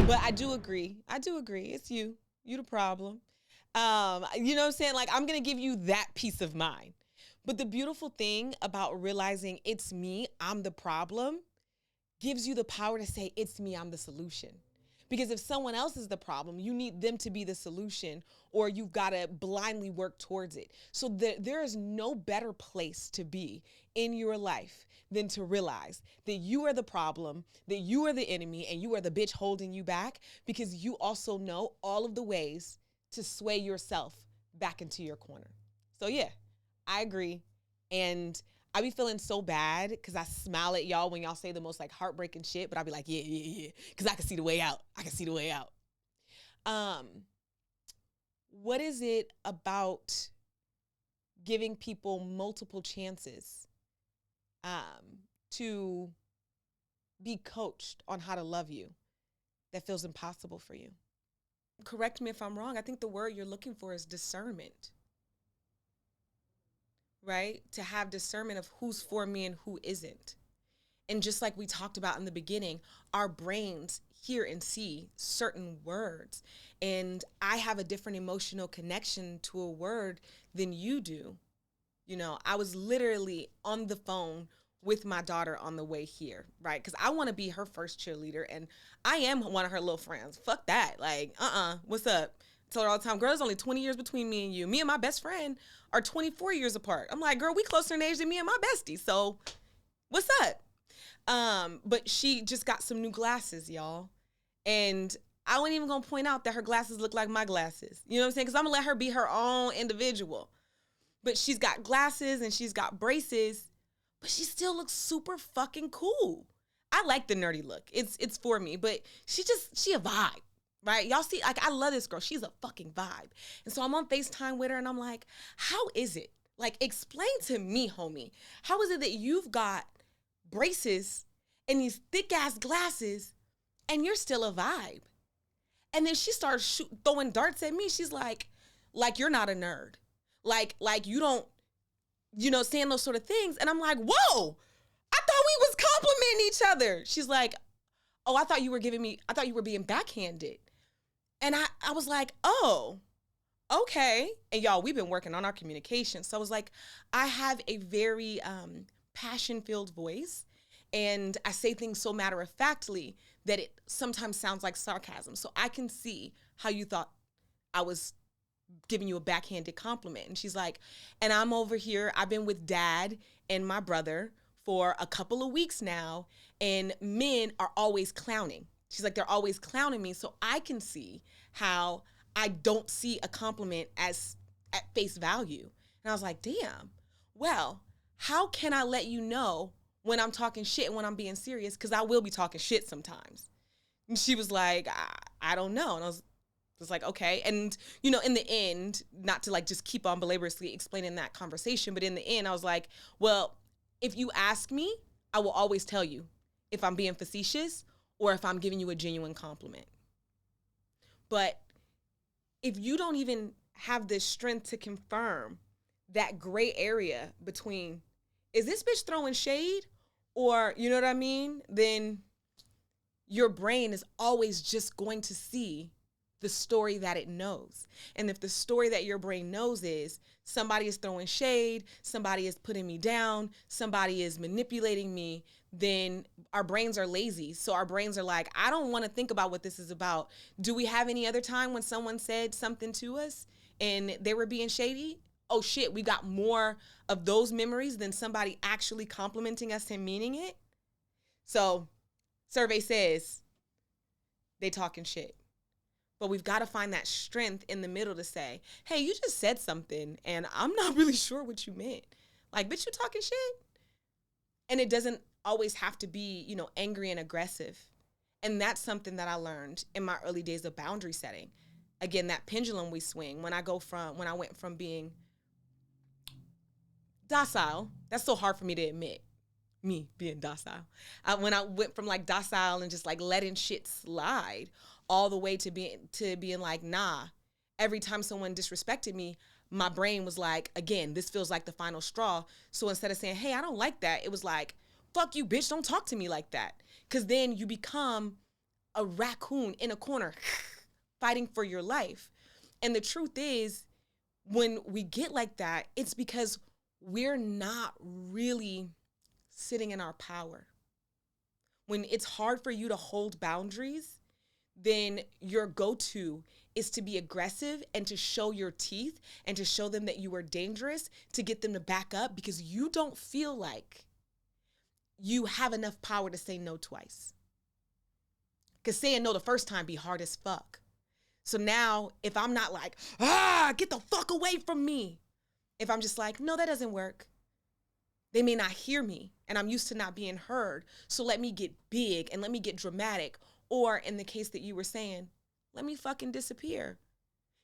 But I do agree. It's you. You the problem. You know what I'm saying? Like, I'm going to give you that peace of mind. But the beautiful thing about realizing it's me, I'm the problem, gives you the power to say, it's me, I'm the solution. Because if someone else is the problem, you need them to be the solution, or you've got to blindly work towards it. So there is no better place to be in your life than to realize that you are the problem, that you are the enemy, and you are the bitch holding you back, because you also know all of the ways to sway yourself back into your corner. So yeah, I agree. And I be feeling so bad because I smile at y'all when y'all say the most like heartbreaking shit, but I be like, yeah. Because I can see the way out. What is it about giving people multiple chances to be coached on how to love you that feels impossible for you? Correct me if I'm wrong. I think the word you're looking for is discernment. Right? To have discernment of who's for me and who isn't. And just like we talked about in the beginning, our brains hear and see certain words. And I have a different emotional connection to a word than you do. You know, I was literally on the phone with my daughter on the way here, right? Because I want to be her first cheerleader, and I am one of her little friends. Fuck that. Like, what's up? Tell her all the time, girl, there's only 20 years between me and you. Me and my best friend are 24 years apart. I'm like, girl, we closer in age than me and my bestie. So what's up? But she just got some new glasses, y'all. And I wasn't even going to point out that her glasses look like my glasses. You know what I'm saying? Because I'm going to let her be her own individual. But she's got glasses and she's got braces, but she still looks super fucking cool. I like the nerdy look. It's for me, but she a vibe. Right? Y'all see, like, I love this girl. She's a fucking vibe. And so I'm on FaceTime with her and I'm like, how is it? Like, explain to me, homie. How is it that you've got braces and these thick ass glasses and you're still a vibe? And then she starts throwing darts at me. She's like you're not a nerd. Like you don't, saying those sort of things. And I'm like, whoa, I thought we was complimenting each other. She's like, oh, I thought you were being backhanded. And I was like, oh, okay. And y'all, we've been working on our communication. So I was like, I have a very passion-filled voice. And I say things so matter-of-factly that it sometimes sounds like sarcasm. So I can see how you thought I was giving you a backhanded compliment. And she's like, and I'm over here, I've been with dad and my brother for a couple of weeks now, and men are always clowning. She's like, they're always clowning me, so I can see how I don't see a compliment as at face value. And I was like, damn, well, how can I let you know when I'm talking shit and when I'm being serious? Because I will be talking shit sometimes. And she was like, I don't know. And I was like, okay. And, in the end, not to like just keep on belaboriously explaining that conversation, but in the end, I was like, well, if you ask me, I will always tell you if I'm being facetious or if I'm giving you a genuine compliment. But if you don't even have the strength to confirm that gray area between, is this bitch throwing shade or, you know what I mean? Then your brain is always just going to see the story that it knows. And if the story that your brain knows is somebody is throwing shade, somebody is putting me down, somebody is manipulating me, then our brains are lazy. So our brains are like, I don't want to think about what this is about. Do we have any other time when someone said something to us and they were being shady? Oh shit, we got more of those memories than somebody actually complimenting us and meaning it. So survey says they talking shit. But we've got to find that strength in the middle to say, hey, you just said something and I'm not really sure what you meant. Like, bitch, you talking shit? And it doesn't always have to be, angry and aggressive. And that's something that I learned in my early days of boundary setting. Again, that pendulum we swing. When I went from being docile, that's so hard for me to admit, me being docile. When I went from like docile and just like letting shit slide all the way to being like, nah, every time someone disrespected me, my brain was like, again, this feels like the final straw. So instead of saying, hey, I don't like that, it was like, fuck you, bitch, don't talk to me like that. Because then you become a raccoon in a corner fighting for your life. And the truth is, when we get like that, it's because we're not really sitting in our power. When it's hard for you to hold boundaries, then your go-to is to be aggressive and to show your teeth and to show them that you are dangerous, to get them to back up because you don't feel like you have enough power to say no twice. Because saying no the first time be hard as fuck. So now if I'm not like, get the fuck away from me. If I'm just like, no, that doesn't work. They may not hear me and I'm used to not being heard. So let me get big and let me get dramatic. Or in the case that you were saying, let me fucking disappear.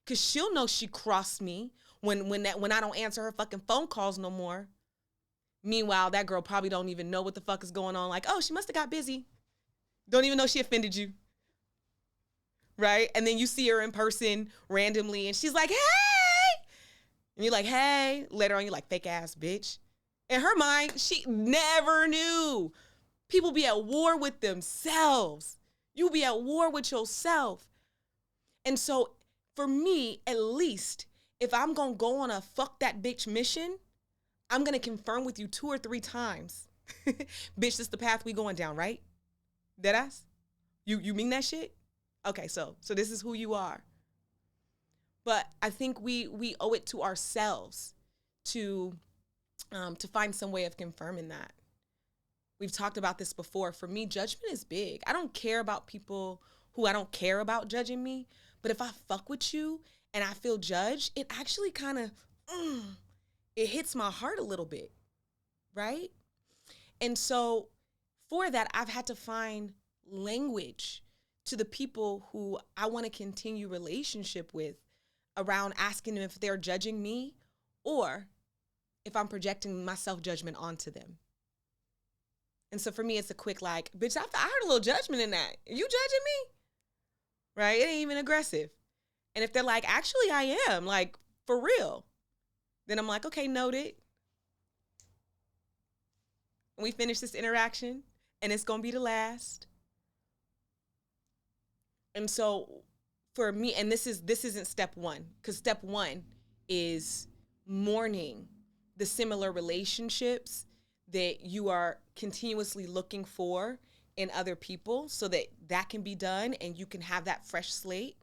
Cause she'll know she crossed me when I don't answer her fucking phone calls no more. Meanwhile, that girl probably don't even know what the fuck is going on. Like, oh, she must have got busy. Don't even know she offended you. Right? And then you see her in person randomly and she's like, hey. And you're like, hey. Later on, you're like, fake ass bitch. In her mind, she never knew. People be at war with themselves. You be at war with yourself. And so for me, at least, if I'm going to go on a fuck that bitch mission, I'm going to confirm with you 2 or 3 times. Bitch, this the path we going down, right? Deadass? You mean that shit? Okay, so this is who you are. But I think we owe it to ourselves to find some way of confirming that. We've talked about this before. For me, judgment is big. I don't care about people who I don't care about judging me. But if I fuck with you and I feel judged, it actually kind of, it hits my heart a little bit, right? And so for that, I've had to find language to the people who I want to continue relationship with around asking them if they're judging me or if I'm projecting my self-judgment onto them. And so for me, it's a quick like, bitch, I heard a little judgment in that. Are you judging me? Right? It ain't even aggressive. And if they're like, actually, I am, like, for real, then I'm like, okay, noted. And we finish this interaction, and it's going to be the last. And so for me, and this isn't step one, because step one is mourning the similar relationships that you are continuously looking for in other people so that can be done and you can have that fresh slate.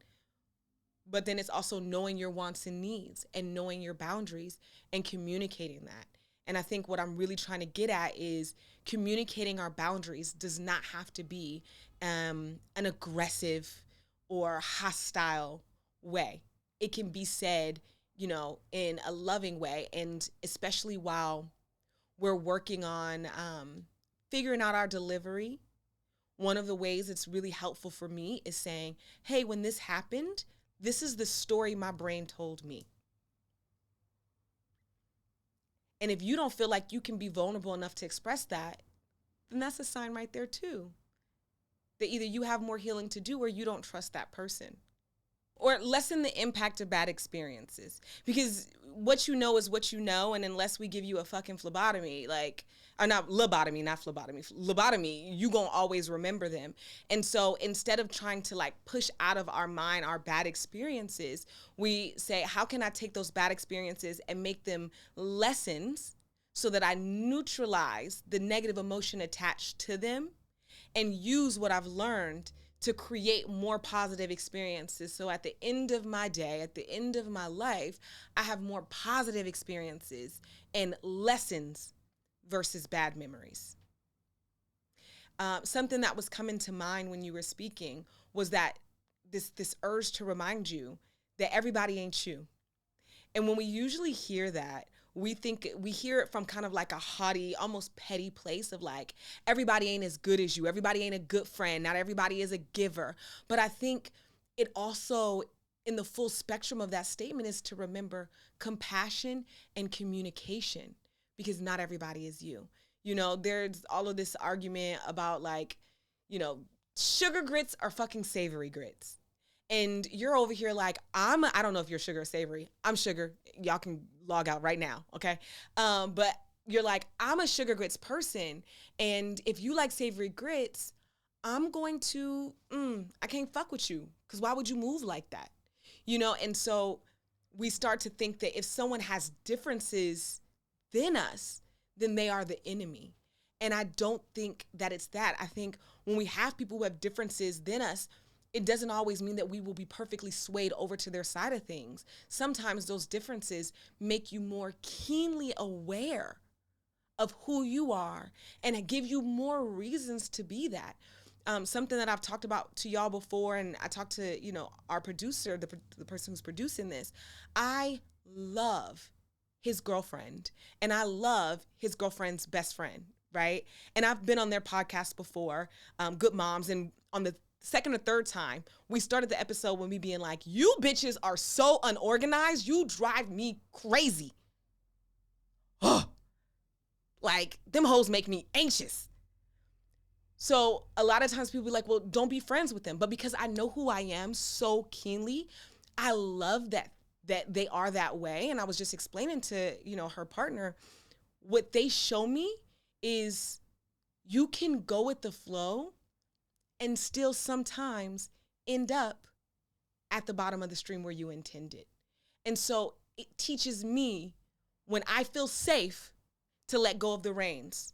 But then it's also knowing your wants and needs and knowing your boundaries and communicating that. And I think what I'm really trying to get at is communicating our boundaries does not have to be an aggressive or hostile way. It can be said, in a loving way. And especially while we're working on figuring out our delivery, one of the ways it's really helpful for me is saying, hey, when this happened, this is the story my brain told me. And if you don't feel like you can be vulnerable enough to express that, then that's a sign right there too, that either you have more healing to do or you don't trust that person. Or lessen the impact of bad experiences. Because what you know is what you know, and unless we give you a fucking phlebotomy, lobotomy, you gonna always remember them. And so instead of trying to push out of our mind our bad experiences, we say, how can I take those bad experiences and make them lessons so that I neutralize the negative emotion attached to them and use what I've learned to create more positive experiences. So at the end of my day, at the end of my life, I have more positive experiences and lessons versus bad memories. Something that was coming to mind when you were speaking was that this urge to remind you that everybody ain't you. And when we usually hear that, we hear it from kind of like a haughty, almost petty place of everybody ain't as good as you. Everybody ain't a good friend. Not everybody is a giver. But I think it also, in the full spectrum of that statement, is to remember compassion and communication, because not everybody is you. There's all of this argument about sugar grits are fucking savory grits. And you're over here I don't know if you're sugar or savory. I'm sugar. Y'all can log out right now, okay? But you're I'm a sugar grits person. And if you like savory grits, I'm going to, I can't fuck with you because why would you move like that? You know, and so we start to think that if someone has differences than us, then they are the enemy. And I don't think that it's that. I think when we have people who have differences than us, it doesn't always mean that we will be perfectly swayed over to their side of things. Sometimes those differences make you more keenly aware of who you are and give you more reasons to be that. Something that I've talked about to y'all before, and I talked to, our producer, the person who's producing this. I love his girlfriend, and I love his girlfriend's best friend, right? And I've been on their podcast before, Good Moms, and on the second or third time, we started the episode with me being like, you bitches are so unorganized, you drive me crazy. Like, them hoes make me anxious. So a lot of times people be like, well, don't be friends with them. But because I know who I am so keenly, I love that they are that way. And I was just explaining to, her partner, what they show me is you can go with the flow and still sometimes end up at the bottom of the stream where you intended. And so it teaches me when I feel safe to let go of the reins.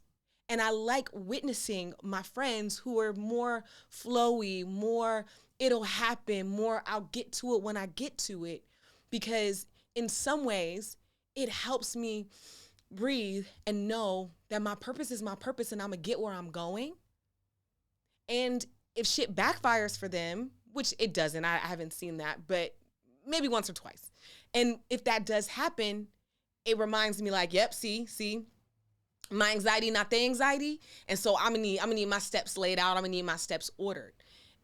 And I like witnessing my friends who are more flowy, more it'll happen, more I'll get to it when I get to it. Because in some ways, it helps me breathe and know that my purpose is my purpose and I'm going to get where I'm going. And if shit backfires for them, which it doesn't, I haven't seen that, but maybe once or twice. And if that does happen, it reminds me like, yep, see, my anxiety, not the anxiety. And so I'm gonna need my steps laid out. I'm gonna need my steps ordered.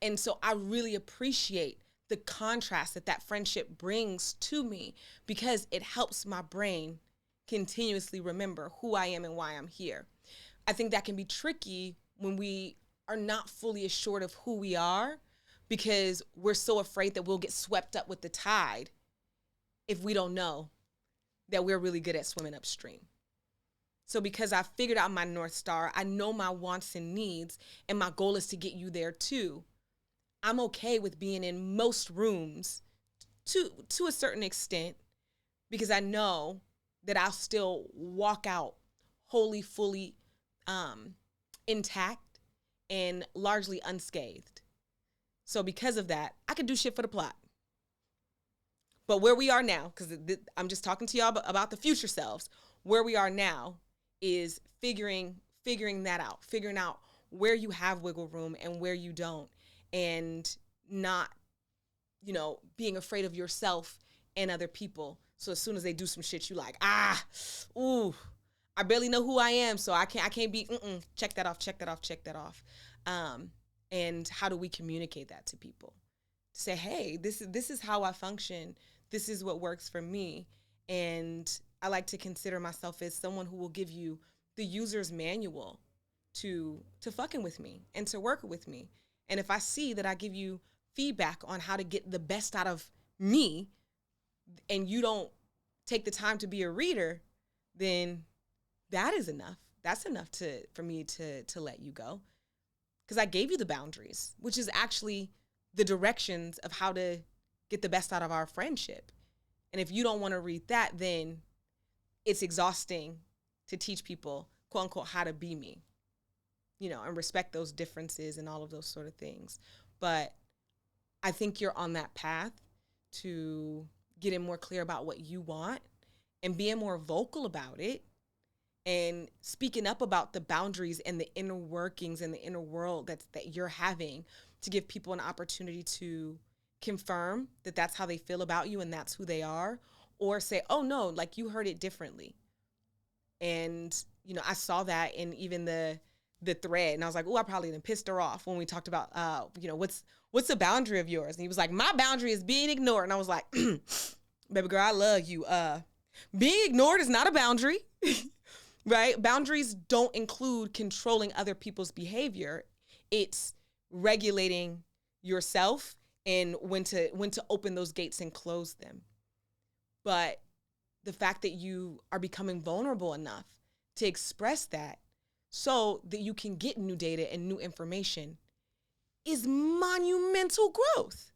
And so I really appreciate the contrast that friendship brings to me, because it helps my brain continuously remember who I am and why I'm here. I think that can be tricky when we are not fully assured of who we are, because we're so afraid that we'll get swept up with the tide if we don't know that we're really good at swimming upstream. So because I figured out my North Star, I know my wants and needs, and my goal is to get you there too. I'm okay with being in most rooms to a certain extent, because I know that I'll still walk out wholly, fully intact and largely unscathed. So because of that, I could do shit for the plot. But where we are now, because I'm just talking to y'all about the future selves, where we are now is figuring that out, figuring out where you have wiggle room and where you don't, and not, being afraid of yourself and other people. So as soon as they do some shit, you like, I barely know who I am, so I can't be, check that off. And how do we communicate that to people? Say, hey, this is how I function. This is what works for me. And I like to consider myself as someone who will give you the user's manual to fucking with me and to work with me. And if I see that I give you feedback on how to get the best out of me, and you don't take the time to be a reader, then that is enough. That's enough for me to let you go. Because I gave you the boundaries, which is actually the directions of how to get the best out of our friendship. And if you don't want to read that, then it's exhausting to teach people, quote unquote, how to be me, and respect those differences and all of those sort of things. But I think you're on that path to getting more clear about what you want and being more vocal about it, and speaking up about the boundaries and the inner workings and the inner world that you're having, to give people an opportunity to confirm that that's how they feel about you and that's who they are, or say, oh no, like you heard it differently. And, I saw that in even the thread, and I was like, oh, I probably done pissed her off when we talked about, what's the boundary of yours? And he was like, my boundary is being ignored. And I was like, baby girl, I love you. Being ignored is not a boundary. Right? Boundaries don't include controlling other people's behavior. It's regulating yourself and when to open those gates and close them. But the fact that you are becoming vulnerable enough to express that so that you can get new data and new information is monumental growth.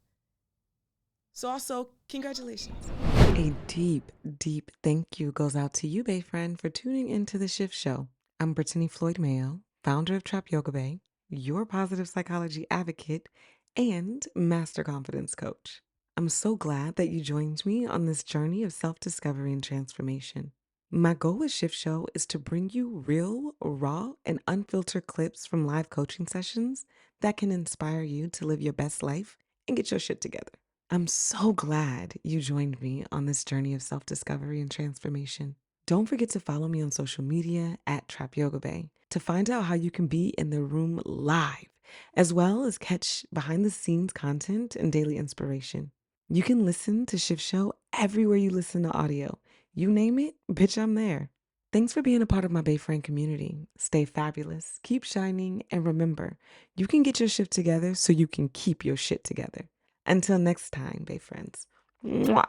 So also, congratulations. A deep, deep thank you goes out to you, BaeFriend, for tuning into the Shift Show. I'm Britteny Floyd-Mayo, founder of Trap Yoga Bae, your positive psychology advocate, and master confidence coach. I'm so glad that you joined me on this journey of self-discovery and transformation. My goal with Shift Show is to bring you real, raw, and unfiltered clips from live coaching sessions that can inspire you to live your best life and get your shit together. I'm so glad you joined me on this journey of self-discovery and transformation. Don't forget to follow me on social media at Trap Yoga Bae to find out how you can be in the room live, as well as catch behind the scenes content and daily inspiration. You can listen to Shift Show everywhere you listen to audio. You name it, bitch, I'm there. Thanks for being a part of my BaeFriend community. Stay fabulous, keep shining, and remember, you can get your shift together so you can keep your shit together. Until next time, BaeFriends. Mwah.